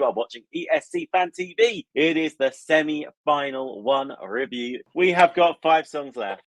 are watching ESC Fan TV. It is the semi-final one review. We have got 5 songs left.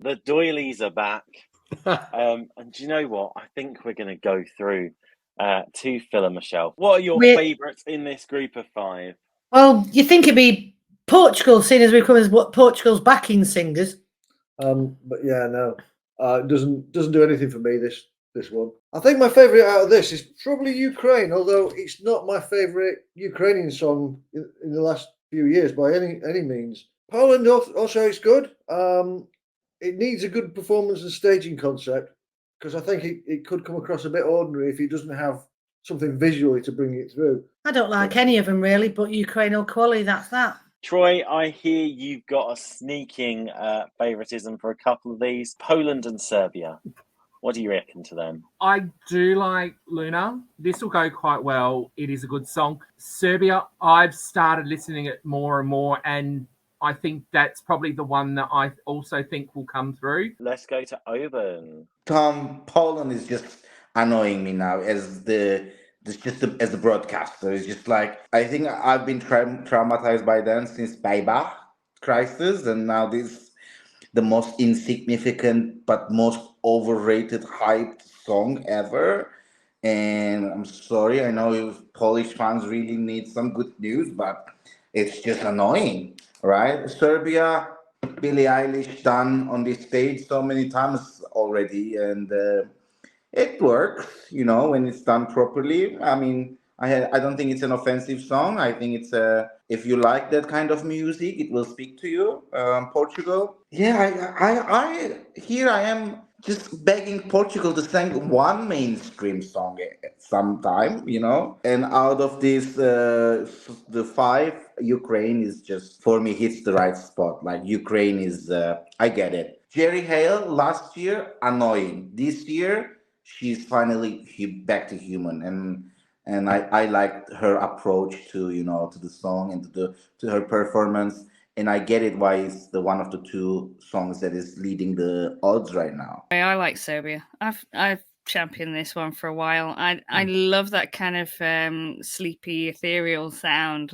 The doilies are back. And do you know what? I think we're going to go through to Phil and Michelle. What are your favourites in this group of 5? Well, you think it'd be Portugal, seeing as we come as what Portugal's backing singers. But yeah, no, it doesn't do anything for me. This one. I think my favourite out of this is probably Ukraine, although it's not my favourite Ukrainian song in the last few years by any means. Poland also is good. It needs a good performance and staging concept, because I think it could come across a bit ordinary if it doesn't have something visually to bring it through. I don't like any of them really, but Ukraine will qualify, that's that. Troy, I hear you've got a sneaking favouritism for a couple of these. Poland and Serbia. What do you reckon to them? I do like Luna. This will go quite well. It is a good song. Serbia, I've started listening it more and more, and I think that's probably the one that I also think will come through. Let's go to Oban. Tom, Poland is just annoying me now as the broadcaster. It's just like, I think I've been traumatized by them since Beba crisis, and now this the most insignificant but most overrated hyped song ever. And I'm sorry, I know Polish fans really need some good news, but it's just annoying. Right, Serbia, Billie Eilish done on this stage so many times already, and it works, when it's done properly. I mean, I don't think it's an offensive song. I think it's if you like that kind of music, it will speak to you. Portugal, yeah, I am just begging Portugal to sing one mainstream song sometime, And out of this, the 5, Ukraine is just, for me, hits the right spot. Like, Ukraine is, I get it. Jerry Hale, last year, annoying. This year, she's finally back to human. And I liked her approach to, to the song and to her performance. And I get it why it's the one of the 2 songs that is leading the odds right now. I like Serbia. I've championed this one for a while. I love that kind of sleepy, ethereal sound,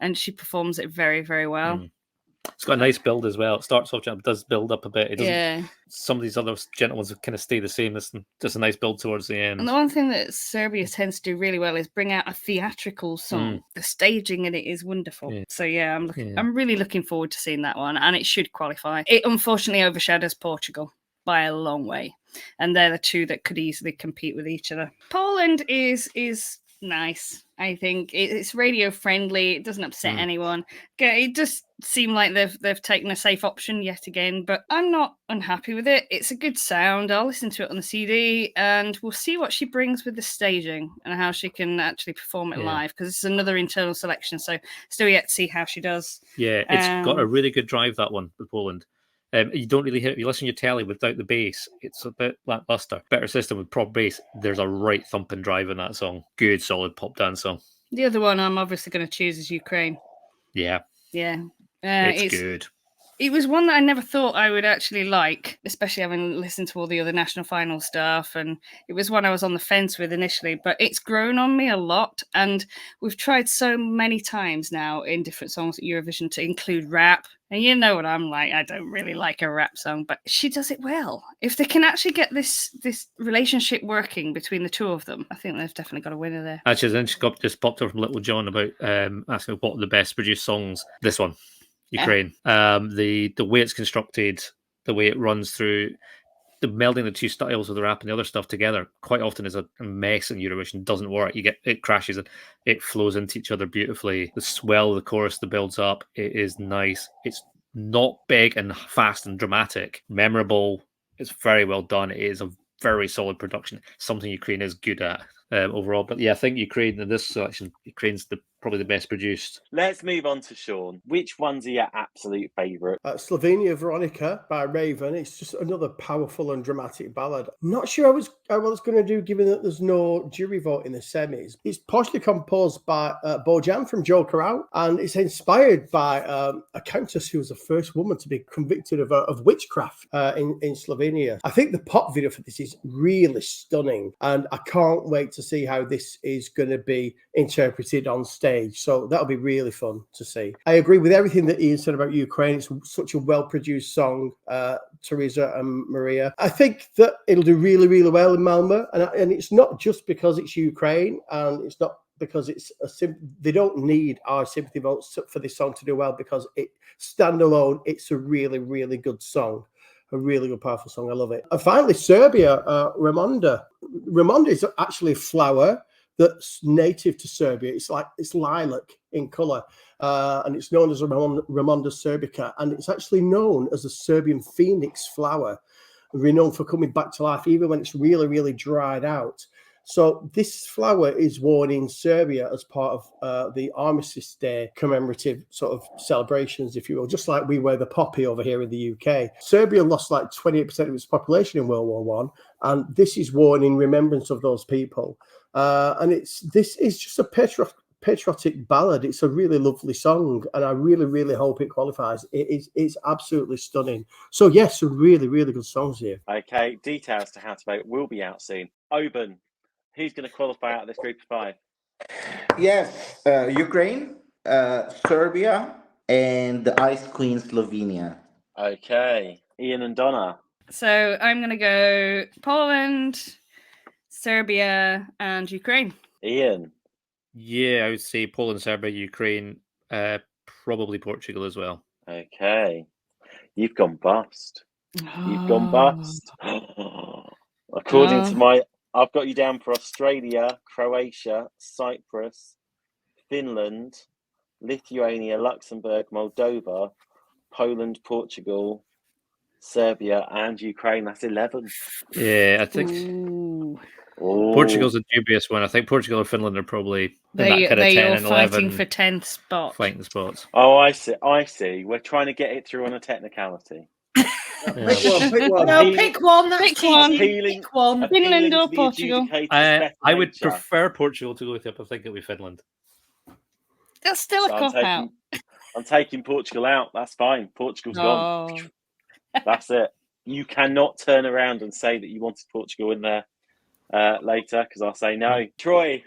and she performs it very, very well. It's got a nice build as well. It starts off, it does build up a bit. It doesn't. Yeah. Some of these other gentle ones kind of stay the same. It's just a nice build towards the end. And the one thing that Serbia tends to do really well is bring out a theatrical song. The staging in it is wonderful. Yeah. So yeah, I'm really looking forward to seeing that one, and it should qualify. It unfortunately overshadows Portugal by a long way, and they're the 2 that could easily compete with each other. Poland is nice. I think it's radio friendly. It doesn't upset anyone. It just seemed like they've taken a safe option yet again, but I'm not unhappy with it. It's a good sound. I'll listen to it on the CD, and we'll see what she brings with the staging and how she can actually perform it live, because it's another internal selection. So still yet to see how she does. Yeah, it's got a really good drive, that one, with Poland. You don't really hear it. You listen to your telly without the bass. It's a bit lackluster. Better system with prop bass. There's a right thumping drive in that song. Good, solid pop dance song. The other one I'm obviously going to choose is Ukraine. Yeah. Yeah. It's good. It was one that I never thought I would actually like, especially having listened to all the other national final stuff. And it was one I was on the fence with initially, but it's grown on me a lot. And we've tried so many times now in different songs at Eurovision to include rap. And you know what I'm like. I don't really like a rap song, but she does it well. If they can actually get this relationship working between the 2 of them, I think they've definitely got a winner there. Actually, then she just popped up from Little John about asking what are the best produced songs. This one. Ukraine. The way it's constructed, the way it runs through, the melding the 2 styles of the rap and the other stuff together quite often is a mess in Eurovision. Doesn't work. It crashes and it flows into each other beautifully. The swell of the chorus that builds up, it is nice. It's not big and fast and dramatic, memorable. It's very well done. It is a very solid production, something Ukraine is good at overall. But yeah, I think Ukraine in this selection, Ukraine's probably the best produced. Let's move on to Sean. Which one's your absolute favourite? Slovenia Veronica by Raven. It's just another powerful and dramatic ballad. Not sure how I was going to do, given that there's no jury vote in the semis. It's partially composed by Bojan from Joker Out, and it's inspired by a countess who was the first woman to be convicted of witchcraft in Slovenia. I think the pop video for this is really stunning, and I can't wait to see how this is going to be interpreted on stage. So that'll be really fun to see. I agree with everything that Ian said about Ukraine. It's such a well-produced song, Teresa and Maria. I think that it'll do really, really well in Malmö, and it's not just because it's Ukraine, and it's not because it's they don't need our sympathy votes for this song to do well, because it standalone, it's a really, really good song. A really good, powerful song. I love it. And finally, Serbia, Ramonda. Ramonda is actually a flower that's native to Serbia. It's lilac in colour, and it's known as Ramonda serbica, and it's actually known as a Serbian phoenix flower, renowned for coming back to life even when it's really, really dried out. So this flower is worn in Serbia as part of the Armistice Day commemorative sort of celebrations, if you will, just like we wear the poppy over here in the UK. Serbia lost like 28% of its population in World War One, and this is worn in remembrance of those people. And this is just a patriotic ballad. It's a really lovely song, and I really, really hope it qualifies. It's absolutely stunning. So yes, some really, really good songs here. Okay, details to how to vote will be out soon. Oban, who's going to qualify out of this group of five? Yes, Ukraine, Serbia, and the Ice Queen Slovenia. Okay, Ian and Donna. So I'm going to go Poland, Serbia, and Ukraine. Ian. Yeah, I would say Poland, Serbia, Ukraine, probably Portugal as well. Okay, you've gone bust. You've gone bust. According to I've got you down for Australia, Croatia, Cyprus, Finland, Lithuania, Luxembourg, Moldova, Poland, Portugal, Serbia, and Ukraine. That's 11. Yeah, I think Portugal's a dubious one. I think Portugal or Finland are probably in that kind of 10 and 11. Fighting for 10th spot. Fighting spots. Oh, I see. We're trying to get it through on a technicality. Pick one. No, pick one. That's Pick one. Pick one. Finland or Portugal? I would prefer Portugal to go with it, but I think it'll be Finland. That's still a cop-out. I'm taking Portugal out. That's fine. Portugal's gone. That's it. You cannot turn around and say that you wanted Portugal in there later, because I'll say no. Troy.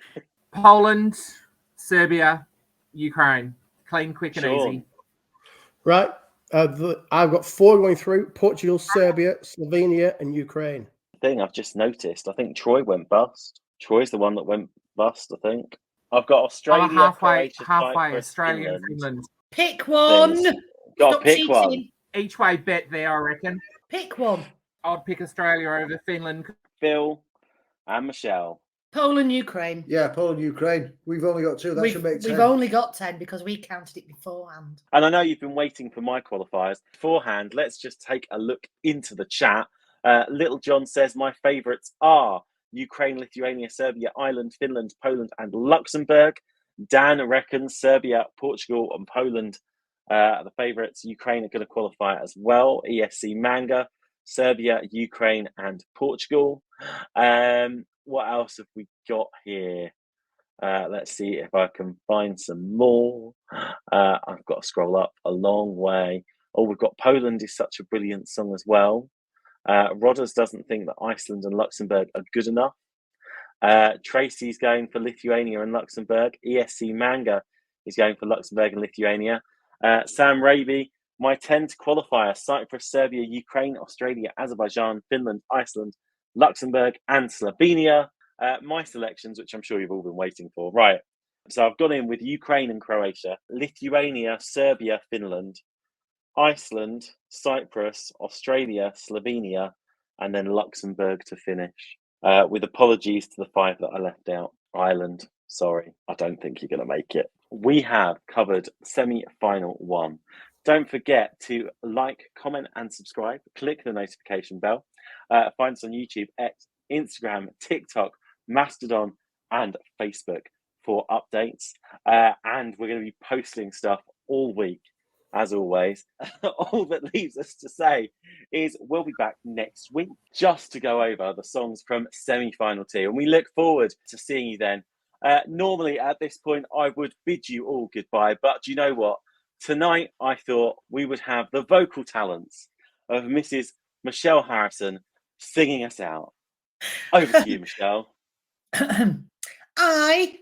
Poland, Serbia, Ukraine. Clean, quick, and easy. Right. I've got 4 going through: Portugal, Serbia, Slovenia, and Ukraine. Thing I've just noticed, I think Troy went bust. Troy's the one that went bust, I think. I've got Australia, halfway, Cyprus, Australia and Finland. Pick one. Got to pick one. Each way bet there, I reckon. Pick one. I'd pick Australia over Finland. Phil and Michelle. Poland, Ukraine. Yeah, Poland, Ukraine. We've only got 2. That should make 10. We've only got 10 because we counted it beforehand. And I know you've been waiting for my qualifiers. Beforehand, let's just take a look into the chat. Little John says, my favourites are Ukraine, Lithuania, Serbia, Ireland, Finland, Poland, and Luxembourg. Dan reckons Serbia, Portugal, and Poland are the favourites. Ukraine are going to qualify as well. ESC Manga, Serbia, Ukraine, and Portugal. What else have we got here? Let's see if I can find some more. I've got to scroll up a long way. Oh, we've got Poland is such a brilliant song as well. Rodders doesn't think that Iceland and Luxembourg are good enough. Tracy's going for Lithuania and Luxembourg. ESC Manga is going for Luxembourg and Lithuania. Sam Raby, my 10 to qualifier: Cyprus, Serbia, Ukraine, Australia, Azerbaijan, Finland, Iceland, Luxembourg, and Slovenia. My selections, which I'm sure you've all been waiting for. Right. So I've gone in with Ukraine and Croatia, Lithuania, Serbia, Finland, Iceland, Cyprus, Australia, Slovenia, and then Luxembourg to finish. With apologies to the 5 that I left out. Ireland, sorry, I don't think you're going to make it. We have covered semi-final 1. Don't forget to like, comment, and subscribe. Click the notification bell. Find us on YouTube, X, Instagram, TikTok, Mastodon, and Facebook for updates. And we're going to be posting stuff all week, as always. All that leaves us to say is we'll be back next week just to go over the songs from semi-final 2. And we look forward to seeing you then. Normally at this point, I would bid you all goodbye. But do you know what? Tonight, I thought we would have the vocal talents of Mrs. Michelle Harrison singing us out. Over to you, Michelle. I